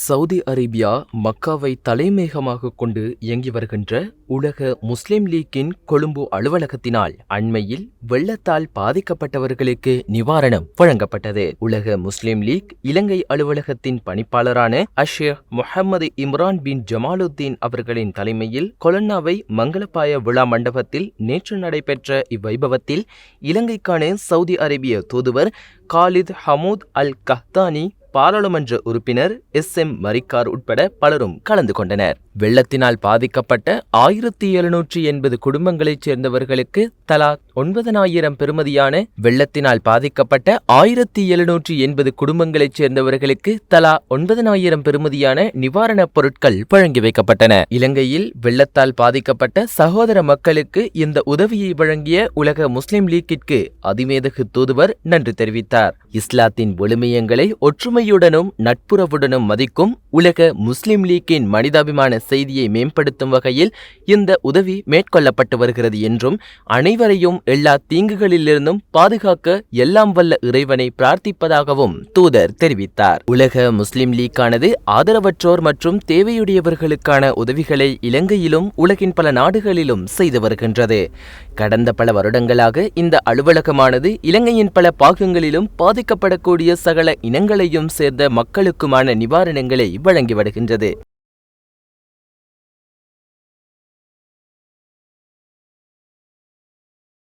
Saudi Arabia மக்காவை தலைமையகமாக கொண்டு இயங்கி வருகின்ற உலக முஸ்லிம் லீக்கின் கொழும்பு அலுவலகத்தினால் அண்மையில் வெள்ளத்தால் பாதிக்கப்பட்டவர்களுக்கு நிவாரணம் வழங்கப்பட்டது. உலக முஸ்லிம் லீக் இலங்கை அலுவலகத்தின் பணிப்பாளரான அஷேக் முஹம்மது இம்ரான் பின் ஜமாலுத்தீன் அவர்களின் தலைமையில் கொலன்னாவை மங்களபாய விழா மண்டபத்தில் நேற்று நடைபெற்ற இவ்வைபவத்தில் இலங்கைக்கான சவுதி அரேபிய தூதுவர் காலித் ஹமூத் அல் கஹ்தானி, பாராளுமன்ற உறுப்பினர் SM மரிக்கார் உட்பட பலரும் கலந்து கொண்டனர். வெள்ளத்தினால் பாதிக்கப்பட்ட 1780 குடும்பங்களைச் சேர்ந்தவர்களுக்கு தலா 9000 பெறுமதியான வெள்ளத்தினால் பாதிக்கப்பட்ட 1780 குடும்பங்களைச் சேர்ந்தவர்களுக்கு தலா 9000 பெறுமதியான நிவாரணப் பொருட்கள் வழங்கி வைக்கப்பட்டன. இலங்கையில் வெள்ளத்தால் பாதிக்கப்பட்ட சகோதர மக்களுக்கு இந்த உதவியை வழங்கிய உலக முஸ்லிம் லீக்கிற்கு அதிமேதகு தூதுவர் நன்றி தெரிவித்தார். இஸ்லாத்தின் விழுமியங்களை ஒற்றுமையுடனும் நட்புறவுடனும் மதிக்கும் உலக முஸ்லிம் லீக்கின் மனிதாபிமான செய்தியை மேம்படுத்தும் வகையில் இந்த உதவி மேற்கொள்ளப்பட்டு வருகிறது என்றும், அனைவரையும் எல்லா தீங்குகளிலிருந்தும் பாதுகாக்க எல்லாம் வல்ல இறைவனை பிரார்த்திப்பதாகவும் தூதர் தெரிவித்தார். உலக முஸ்லிம் லீக்கானது ஆதரவற்றோர் மற்றும் தேவையுடையவர்களுக்கான உதவிகளை இலங்கையிலும் உலகின் பல நாடுகளிலும் செய்து வருகின்றது. கடந்த பல வருடங்களாக இந்த அலுவலகமானது இலங்கையின் பல பாகங்களிலும் பாதிக்கப்படக்கூடிய சகல இனங்களையும் சேர்ந்த மக்களுக்குமான நிவாரணங்களை வழங்கி வருகின்றது.